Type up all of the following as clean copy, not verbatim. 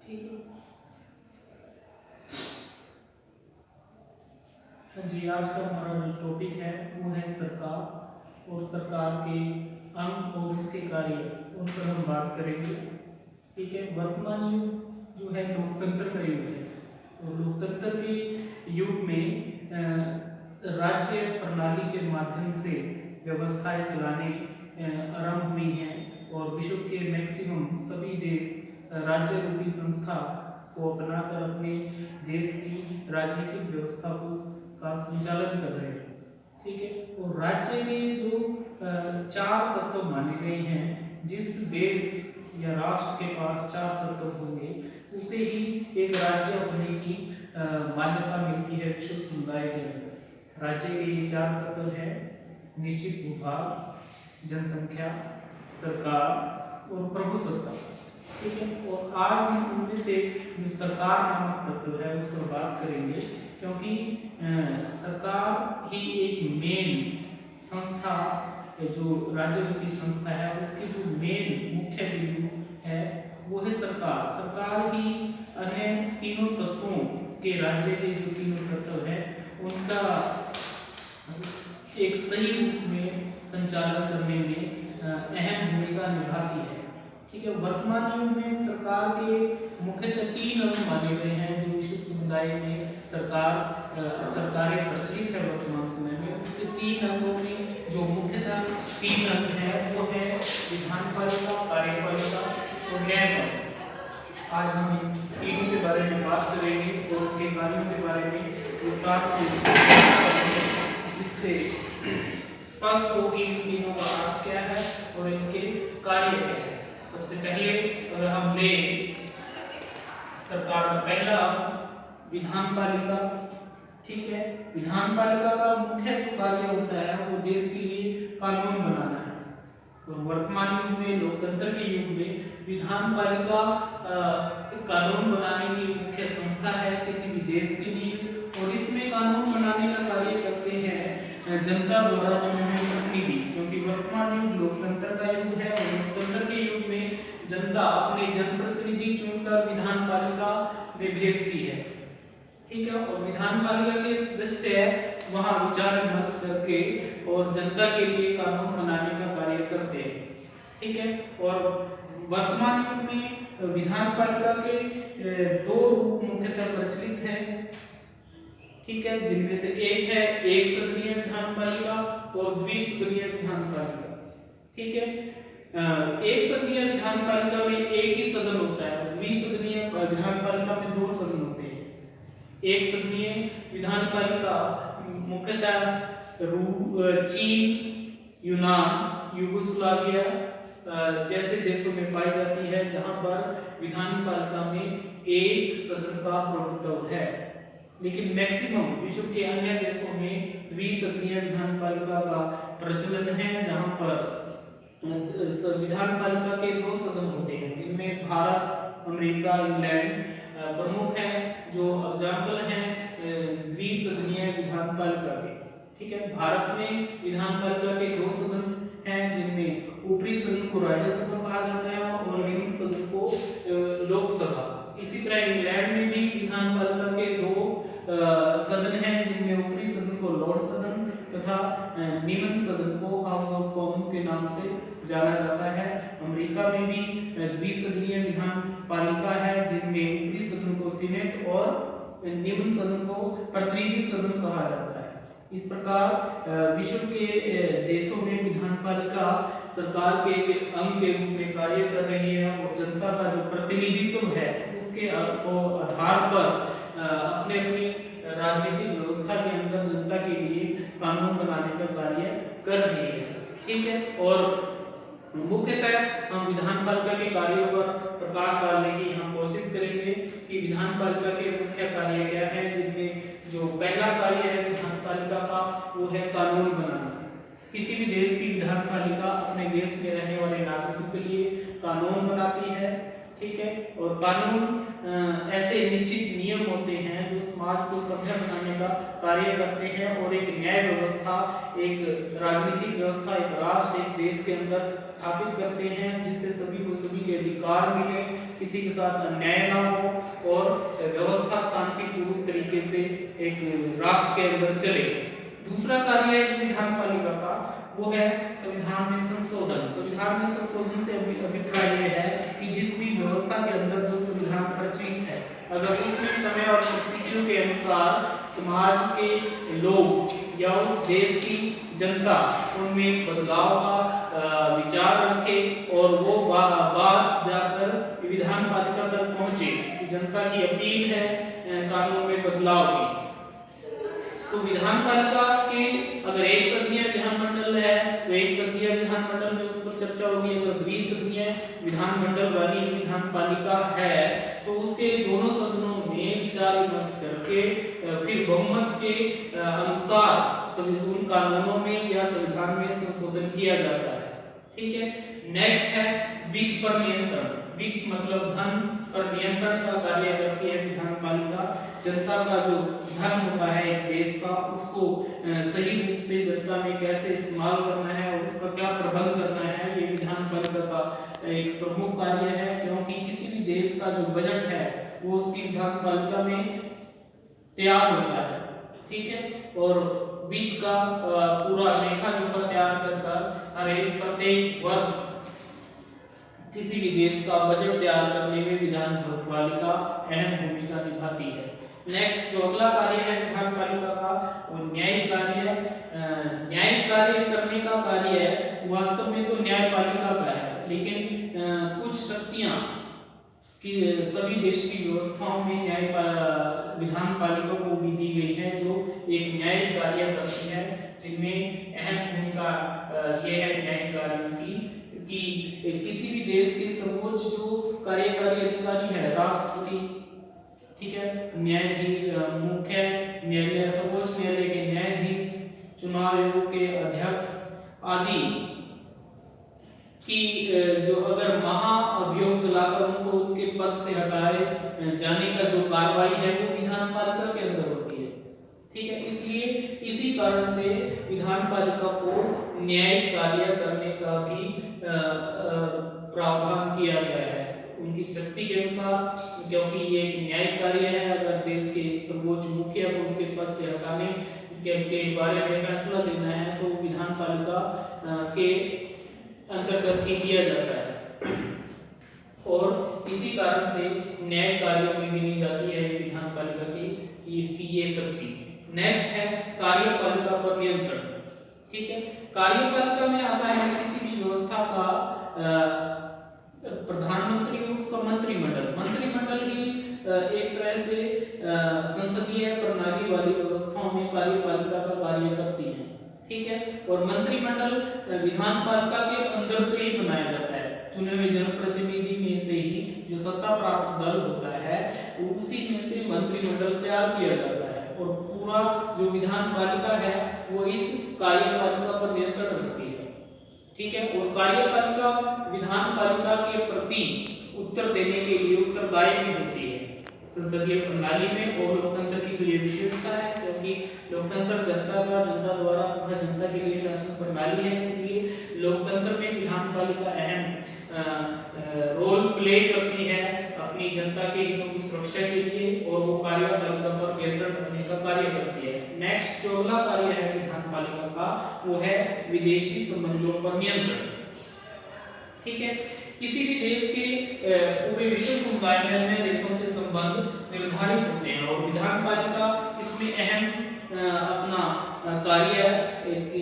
ठीक है। हाँ जी, आज का हमारा जो टॉपिक है वो है सरकार और सरकार के अंग और उसके कार्य, उन पर हम बात करेंगे। ठीक है। वर्तमान युग जो है लोकतंत्र का युग है और लोकतंत्र के युग में राज्य प्रणाली के माध्यम से व्यवस्थाएं चलाने आरंभ हुई हैं और विश्व के मैक्सिमम सभी देश राज्य रूपी संस्था को अपनाकर अपने देश की राजनीतिक व्यवस्था का संचालन कर रहे हैं। ठीक है। और राज्य में जो चार तत्व माने गए हैं, जिस देश या राष्ट्र के पास चार तत्व होंगे उसे ही एक राज्य होने की मान्यता मिलती है विश्व समुदाय के अंदर। राज्य के ये चार तत्व है: निश्चित भूभाग, जनसंख्या, सरकार और प्रभुसत्ता। ठीक है। और आज हम उनमें से जो सरकार नामक तत्व है उस पर बात करेंगे, क्योंकि सरकार ही एक मेन संस्था, जो राज्य की संस्था है उसकी जो मेन मुख्य बिंदु है वो है सरकार। सरकार ही अन्य तीनों तत्वों के, राज्य के जो तीनों तत्व है उनका एक सही रूप में संचालन करने में अहम भूमिका निभाती है। ठीक है। वर्तमान युग में सरकार के मुख्यतः तीन अंग माने गए हैं जो विश्व समुदाय में सरकारें प्रचलित है वर्तमान समय में। उसके तीन अंगों में जो मुख्यतः तीन अंग है वो है विधानपालिका, कार्यपालिका और न्यायपालिका। आज हम इन तीनों के बारे में बात करेंगे और उनके कार्यों के बारे में विस्तार से, जिससे स्पष्ट हो कि इन तीनों का अर्थ क्या है और इनके कार्य क्या है। सबसे पहले अगर हम ले सरकार का पहला विधानपालिका। ठीक है। विधानपालिका का मुख्य जो कार्य होता है वो देश के लिए कानून बनाना है। और वर्तमान युग में, लोकतंत्र के युग में, विधानपालिका कानून बनाने की मुख्य संस्था है किसी भी देश के लिए। और इसमें कानून बनाने का कार्य करते हैं जनता द्वारा चुने हुए प्रतिनिधि, क्योंकि वर्तमान युग लोकतंत्र का युग है और लोकतंत्र के युग में जनता अपने जनप्रतिनिधि चुनकर विधानपालिका में भेजती है। ठीक है। और विधानपालिका के सदस्य वहां विचार विमर्श करके और जनता के लिए कानून बनाने का कार्य करते हैं। ठीक है। और वर्तमान युग में विधानपालिका के दो रूप मुख्यतः प्रचलित हैं। ठीक है। जिनमें से एक है एक सदनीय विधानपालिका और द्विसदनीय विधानपालिका। ठीक है। एक सदनीय विधानपालिका में एक ही सदन होता है और द्विसदनीय विधानपालिका में दो सदन होते हैं। एक सदनीय विधानपालिका मुख्यतः चीन, यूनान, यूगोस्लाविया जैसे देशों में पाई जाती है, जहां पर विधानपालिका में एक सदन का प्रभुत्व है। लेकिन मैक्सिमम विश्व के अन्य देशों में द्विसदनीय विधानपालिका का प्रचलन है, जहां पर विधानपालिका के दो सदन होते हैं, जिनमें भारत, अमेरिका, इंग्लैंड प्रमुख हैं, जो एग्जाम्पल हैं द्विसदनीय विधानपालिका के। ठीक है। भारत में विधानपालिका के दो सदन हैं, जिनमें ऊपरी सदन को राज्यसभा कहा जाता है और निम्न सदन को लोकसभा। इसी तरह इंग्लैंड में भी विधानपालिका के दो सदन हैं, जिनमें ऊपरी सदन को लॉर्ड सदन तथा निम्न सदन को हाउस ऑफ कॉमन्स के नाम से जाना जाता है। अमेरिका में भी द्विसदनीय विधानपालिका है, जिनमें ऊपरी सदन को सीनेट और निम्न सदन को प्रतिनिधि सदन कहा जाता है। इस प्रकार विश्व के देशों में विधानपालिका सरकार के एक अंग के रूप में कार्य कर रही है और जनता का जो प्रतिनिधित्व है उसके आधार पर अपने अपनी राजनीतिक व्यवस्था के अंदर जनता के लिए कानून बनाने का कार्य कर रही है। ठीक है। और मुख्यतः हम विधानपालिका के कार्यों पर प्रकाश डालने की हम कोशिश करेंगे कि विधानपालिका के मुख्य कार्य क्या है, जिनमें जो पहला कार्य है विधानपालिका का वो है कानून बनाना। किसी भी देश की विधानपालिका अपने देश में रहने वाले नागरिकों के लिए कानून बनाती है। ठीक है। और कानून ऐसे निश्चित नियम होते हैं जो समाज को सभ्य बनाने का कार्य करते हैं और एक न्याय व्यवस्था, एक राजनीतिक व्यवस्था, एक राष्ट्र, एक देश के अंदर स्थापित करते हैं जिससे सभी को सभी के अधिकार मिले, किसी के साथ अन्याय ना हो और व्यवस्था शांतिपूर्ण तरीके से एक राष्ट्र के अंदर चले। दूसरा कार्य है विधान पालिका का, वो है संविधान में संशोधन। संविधान में संशोधन से अभिप्राय यह है कि जिस भी व्यवस्था के अंदर जो संविधान प्रचलित है, अगर उसमें समय और परिस्थितियों के अनुसार समाज के लोग या उस देश की जनता उनमें बदलाव का विचार रखे और वो बात जाकर विधान पालिका तक पहुंचे कि जनता की अपील है कानून में बदलाव की, तो विधान पालिका के अगर एक सदनीय विधानमंडल है तो एक सदनीय विधानमंडल में उस पर चर्चा होगी। अगर द्विसदनीय विधानमंडल वाली विधान पालिका है तो उसके दोनों सदनों में विचार विमर्श करके फिर बहुमत के अनुसार उन कानूनों में या संविधान में संशोधन किया जाता है। ठीक है। नेक्स्ट है वित्त पर नियंत्रण। वित्त मतलब धन पर नियंत्रण का कार्य करती है विधान पालिका। जनता का जो धन होता है एक देश का, उसको सही रूप से जनता में कैसे इस्तेमाल करना है और उसका क्या प्रबंध करना है, ये विधान पालिका का एक प्रमुख कार्य है। क्योंकि किसी भी देश का जो बजट है वो उसकी विधान पालिका में तैयार होता है। ठीक है। और वित्त का पूरा लेखा जोखा तैयार कर हर एक प्रत्येक वर्ष किसी भी देश का बजट तैयार करने में विधान पालिका अहम भूमिका निभाती है। नेक्स्ट जो अगला कार्य है विधान पालिका का वो न्यायिक कार्य। न्यायिक कार्य करने का कार्य वास्तव में तो न्यायपालिका का है, लेकिन कुछ शक्तियां कि सभी देश की व्यवस्थाओं में विधान पालिका को भी दी गई है जो एक न्यायिक कार्य करती है, जिनमें अहम भूमिका यह है न्यायिक कार्यों की कि किसी भी देश के सर्वोच्च जो कार्यकारी अधिकारी है राष्ट्रपति, ठीक है, न्यायाधीश, मुख्य न्यायालय, सर्वोच्च न्यायालय के न्यायाधीश, चुनाव आयोग के अध्यक्ष आदि की जो अगर महाअभियोग चलाकर उनको उनके पद से हटाए जाने का जो कार्रवाई है वो विधान पालिका के अंदर होती है। ठीक है। इसलिए इसी कारण से विधान पालिका को न्यायिक कार्य करने का भी प्रावधान किया गया है उनकी शक्ति के अनुसार, क्योंकि ये एक न्यायिक कार्य है। अगर देश के सर्वोच्च मुखिया को उसके पद से हटाने के बारे में फैसला लेना है तो विधान पालिका के अंतर्गत ही दिया जाता है और इसी कारण से न्यायिक कार्यों में गिनी जाती है विधान पालिका की इसकी ये शक्ति। नेक्स्ट है कार्यपालिका पर नियंत्रण। ठीक है। कार्यपालिका में आता है किसी भी व्यवस्था का प्रधानमंत्री और उसका मंत्रिमंडल। मंत्रिमंडल ही एक तरह से संसदीय प्रणाली वाली व्यवस्थाओं में कार्यपालिका का कार्य करती है। ठीक है। और मंत्रिमंडल विधान पालिका के अंदर से ही बनाया जाता है, चुने हुए जनप्रतिनिधि में से ही जो सत्ता प्राप्त दल होता है उसी में से मंत्रिमंडल तैयार किया जाता है और पूरा जो विधान पालिका है वो इस कार्यपालिका पर नियंत्रण रखती है। ठीक है। और कार्यपालिका विधान पालिका के प्रति उत्तर देने के लिए उत्तरदायी भी होती है संसदीय प्रणाली में। और लोकतंत्र की तो ये विशेषता है क्योंकि लोकतंत्र जनता का, जनता द्वारा तथा जनता के लिए शासन प्रणाली है, इसलिए लोकतंत्र में विधान पालिका अहम रोल प्ले करती है अपनी जनता के हितों की सुरक्षा के लिए और वो कार्यपालिका पर नियंत्रण रखने का कार्य करती है। नेक्स्ट जो अगला कार्य है विधान पालिका का वो है विदेशी संबंधों पर नियंत्रण। ठीक है। किसी भी देश के पूरे विश्व समुदाय में अन्य देशों से संबंध निर्धारित होते हैं और विधान पालिका इसमें अहम अपना कार्य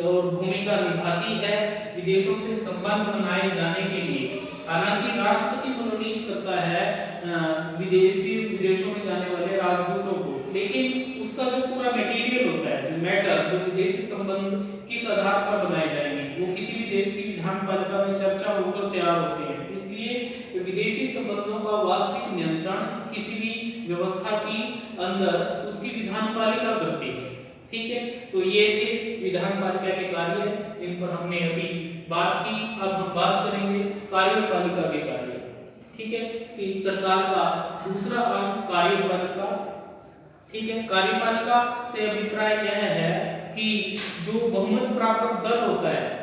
और भूमिका निभाती है विदेशों से संबंध बनाए जाने के लिए। हालांकि राष्ट्रपति मनोनीत करता है विदेशों में जाने वाले राजदूतों को, लेकिन उसका जो पूरा मटेरियल होता है, जो मैटर, जो विदेशी संबंध किस आधार पर बनाए जाएंगे वो किसी भी देश की विधान पालिका में चर्चा होकर तैयार होते हैं। इसलिए विदेशी संबंधों का वास्तविक नियंत्रण किसी भी व्यवस्था की अंदर उसकी विधान पालिका करती है। ठीक है। तो ये थे विधान पालिका के कार्य जिन पर हमने अभी बात की। अब हम बात करेंगे कार्यपालिका के कार्य। ठीक है, कि सरकार का दूसरा अंग कार्यपालिका। ठीक है, कार्यपालिका से अभिप्राय यह है कि जो बहुमत प्राप्त दल होता है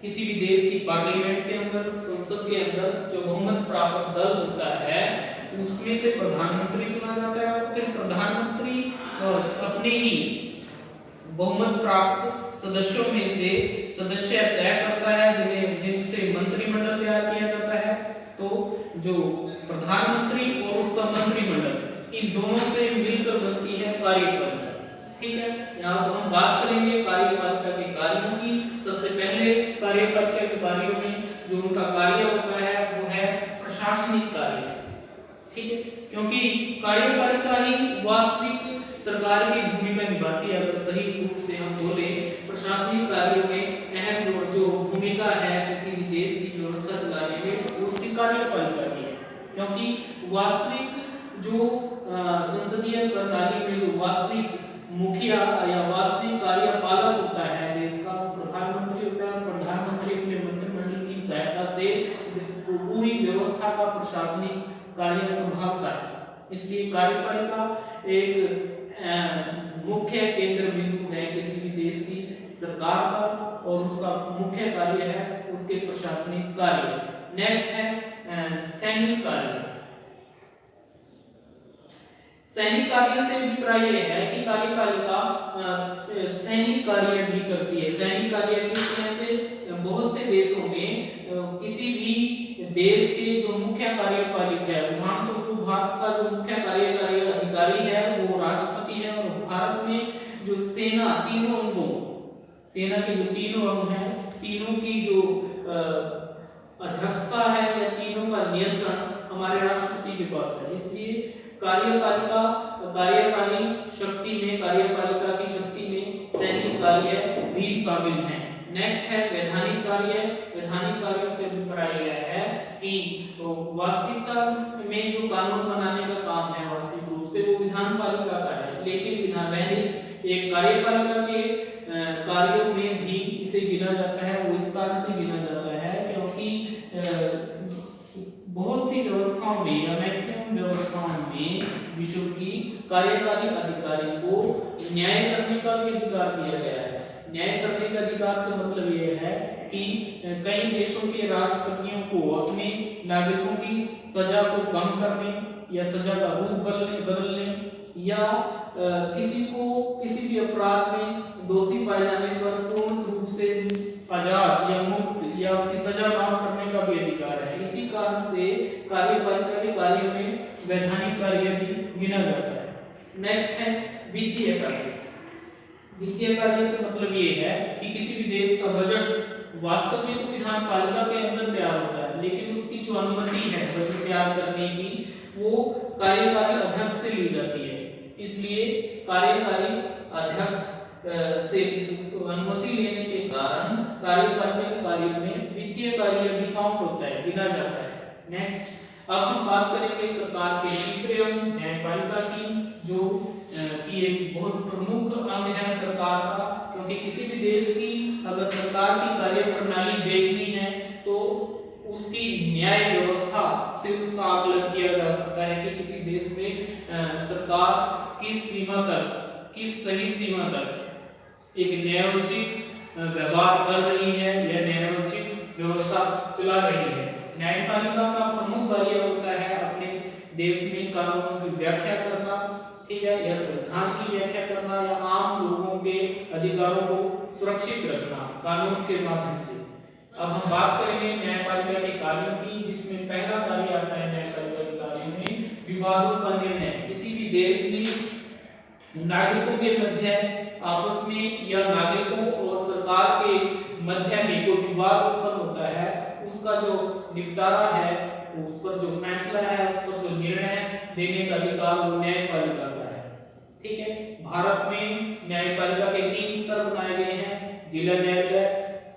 किसी भी देश की पार्लियामेंट के अंदर, संसद के अंदर जो बहुमत प्राप्त दल होता है उसमें से प्रधानमंत्री चुना जाता है और फिर प्रधानमंत्री अपने ही बहुमत प्राप्त सदस्यों में से सदस्य तय करता है जिनसे मंत्रिमंडल तैयार किया जाता है। तो जो प्रधानमंत्री और उसका मंत्रिमंडल इन दोनों से मिलकर बनती है कार्यपालिका। ठीक है, यहाँ तो हम बात करेंगे कार्यपालिका के कार्यों की। सबसे पहले कार्यपालिका के कार्यों में जो उनका कार्य होता है वो है प्रशासनिक कार्य। ठीक है, क्योंकि कार्यपालिका ही वास्तविक सरकार की भूमिका निभाती है। अगर सही रूप से हम बोले प्रशासनिक कार्यों में अहम जो भूमिका है किसी भी देश की व्यवस्था चलाने में उसकी कार्यपालिका की है, क्योंकि वास्तविक जो संसदीय प्रणाली में जो वास्तविक मुखिया या वास्तविक कार्यपालक होता है देश का वो प्रधानमंत्री होता है। प्रधानमंत्री अपने मंत्रिमंडल की सहायता से पूरी व्यवस्था का प्रशासनिक कार्य संभालता है। इसलिए कार्यपालिका एक मुख्य केंद्र बिंदु है किसी भी देश की सरकार का और उसका मुख्य कार्य है उसके प्रशासनिक कार्य। नेक्स्ट है सैनिक कार्य। सैनिक कार्य से अभिप्राय यह है कि कार्यपालिका सैनिक कार्य भी करती है। सैनिक कार्य किस तरह से, बहुत से देशों में किसी भी देश के जो मुख्य कार्यपालिक है, विधानसभा भारत का जो मुख्य कार्यकारी अधिकारी है वो राष्ट्रपति है। और भारत में जो सेना तीनों अंगों, सेना के जो तीनों अंग हैं, तीनों की जो अध्यक्षता है या तीनों का नियंत्रण हमारे राष्ट्रपति के पास है। इसलिए कार्यपालिका कार्यकारी शक्ति में, कार्यपालिका की शक्ति में सैनिक कार्य भी शामिल हैं। नेक्स्ट है वैधानिक कार्य। वैधानिक कार्यों से अभिप्राय यह है कि वास्तविकता में जो कानून बनाने का काम है वास्तविक रूप से वो विधानपालिका का है, लेकिन वैधानिक एक कार्यपालिका के कार्यों में भी इसे गिना जाता है। वो इस कारण से गिना जाता है क्योंकि बहुत सी व्यवस्थाओं में या मैक्सिमम व्यवस्थाओं में विश्व की कार्यकारी अधिकारी को न्याय करने का भी अधिकार दिया गया है। न्याय करने का अधिकार से मतलब यह है कि कई देशों के राष्ट्रपतियों को अपने नागरिकों की सजा को कम करने या सजा का रूप बदलने या किसी को किसी भी अपराध में दोषी पाए जाने पर पूर्ण रूप से आजाद या मुक्त या उसकी सजा माफ करने का भी अधिकार है। इसी कारण से कार्यपालिका के कार्यों में वैधानिक कार्य भी गिना जाता है। नेक्स्ट है वित्तीय कार्य। वित्तीय कार्य से मतलब ये है कि किसी भी देश का बजट वास्तव में तो विधानपालिका के अंदर तैयार होता है, लेकिन उसकी जो अनुमति है बजट तैयार करने की वो कार्यकारी अध्यक्ष से ली जाती है। इसलिए कार्यकारी अध्यक्ष से अनुमति लेने के कारण कार्यपालिका के कार्यों में वित्तीय कार्य भी काउंट होता है, गिना जाता है। नेक्स्ट अब हम बात करेंगे सरकार के तीसरे अंग न्यायपालिका की, जो कि एक बहुत प्रमुख अंग है सरकार का, क्योंकि किसी भी देश की अगर सरकार की कार्यप्रणाली देखनी है तो उसकी न्याय व्यवस्था से उसका आकलन किया जा सकता है कि किसी देश में सरकार किस सीमा तक, किस सही सीमा तक एक न्यायोचित व्यवहार कर रही है या न्यायोचित व्यवस्था चला रही है। न्यायपालिका का प्रमुख कार्य होता है अपने देश में कानूनों की व्याख्या करना, ठीक है, या संविधान की व्याख्या करना या आम लोगों के अधिकारों को सुरक्षित रखना कानून के माध्यम से। अब हम बात करेंगे न्यायपालिका के कार्यों की, जिसमें पहला कार्य आता है न्यायपालिका के कार्यों में विवादों का निर्णय। किसी भी देश में नागरिकों के मध्य आपस में या नागरिकों और सरकार के मध्य में कोई विवाद उत्पन्न होता है, उसका जो निपटारा है, उस पर जो फैसला है, उस पर जो निर्णय देने का अधिकार वो न्यायपालिका का है। ठीक है, भारत में न्यायपालिका के 3 स्तर बनाए गए हैं, जिला न्यायालय,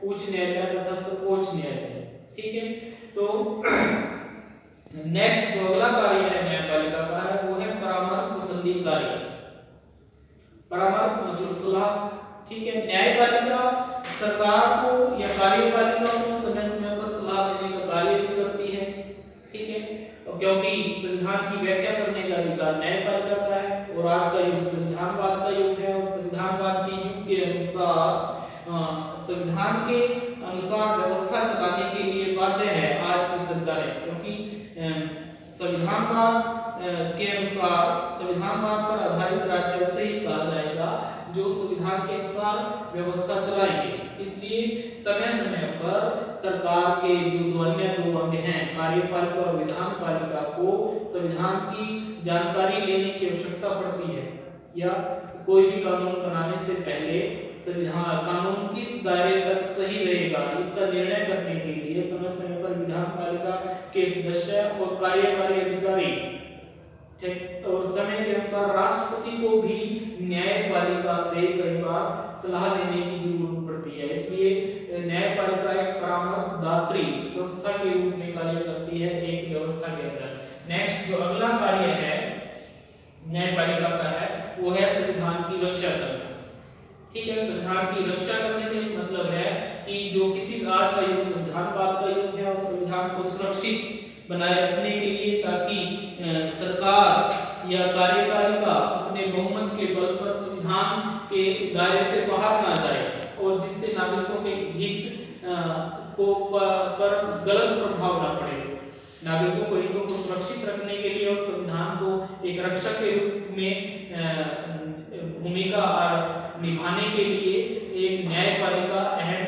उच्च न्यायालय तथा सर्वोच्च न्यायालय। ठीक है, तो नेक्स्ट जो अगला कार्य है न्यायपालिका का है वो है परामर्श संबंधी कार्य। परामर्श मतलब सलाह। ठीक है, न्यायपालिका सरकार को या कार्यपालिका को समय समय पर सलाह देने का कार्य भी करती है। ठीक है, करने का अधिकार न्यायपालिका का है। और आज का युग संविधानवाद का युग है, और संविधानवाद के युग के अनुसार संविधान के अनुसार व्यवस्था चलाने के लिए बाध्य है आज की सरकारें, क्योंकि संविधानवाद के अनुसार संविधानवाद पर आधारित राज्य उसे ही कहा जाएगा जो संविधान के अनुसार व्यवस्था चलाएंगे। इसलिए समय समय पर सरकार के जो दो अंग हैं, कार्यपालिका और विधान पालिका, को संविधान की जानकारी लेने की आवश्यकता पड़ती है, या कोई भी कानून बनाने से पहले संविधान कानून किस दायरे तक सही रहेगा इसका निर्णय करने के लिए समय समय पर विधान पालिका के सदस्य और कार्यकारी अधिकारी, और समय के अनुसार राष्ट्रपति को भी न्यायपालिका से कई बार सलाह लेने की जरूरत पड़ती है। इसलिए न्यायपालिका एक परामर्शदात्री संस्था के रूप में कार्य करती है एक व्यवस्था के अंदर। नेक्स्ट जो अगला कार्य है न्यायपालिका का है वो है संविधान की रक्षा करना। ठीक है, संविधान की रक्षा करने से मतलब है कि जो किसी आज का युग संविधानवाद का युग है और संविधान को सुरक्षित बनाए रखने के लिए, ताकि सरकार या कार्यपालिका अपने बहुमत के बल पर संविधान के दायरे से बाहर ना जाए और जिससे नागरिकों के हित पर गलत प्रभाव ना पड़े। नागरिकों को हितों को सुरक्षित रखने के लिए और संविधान को एक रक्षक के रूप में भूमिका निभाने के लिए एक न्यायपालिका अहम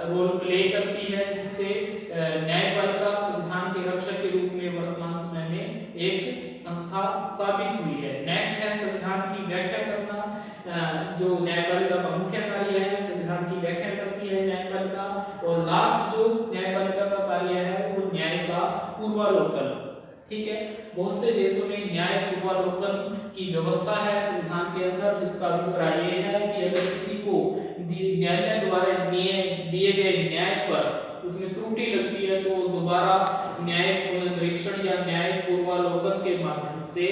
रोल प्ले करती है, जिससे न्यायपालिका संविधान के रक्षक के रूप में वर्तमान समय में एक संस्था साबित हुई है। नेक्स्ट है संविधान की व्याख्या करना, जो न्यायपालिका का मुख्य कार्य है। संविधान की व्याख्या करती है न्यायपालिका। और लास्ट जो न्यायपालिका का कार्य है वो न्याय का पूर्वालोकन। ठीक है, बहुत से देशों में न्याय पूर्वालोकन की व्यवस्था है संविधान के अंदर, जिसका अभिप्राय ये है कि अगर किसी को न्यायालय द्वारा दिए गए न्याय पर उसमें त्रुटि लगती है तो दोबारा न्याय पुनरीक्षण या न्याय पूर्वालोकन के माध्यम से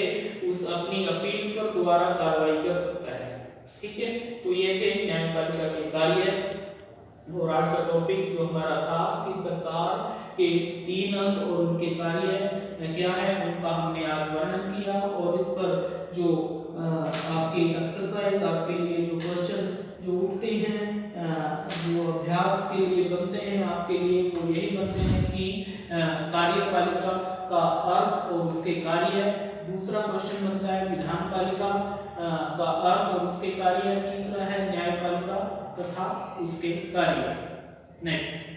उस अपनी अपील पर दोबारा कार्रवाई कर सकता है। ठीक है, तो ये थे न्यायपालिका के कार्य। और आज का टॉपिक जो हमारा था कि सरकार के 3 अंग और उनके कार्य क्या है उनका हमने आज वर्णन किया। और इस पर जो आपकी एक्सरसाइज, आपके लिए जो क्वेश्चन जो उठते हैं, जो अभ्यास के लिए बनते हैं आपके लिए, वो यही बनते हैं कि कार्यपालिका का अर्थ और उसके कार्य। दूसरा क्वेश्चन बनता है विधानपालिका का अर्थ और उसके कार्य। तीसरा है न्यायपालिका तथा उसके कार्य। नेक्स्ट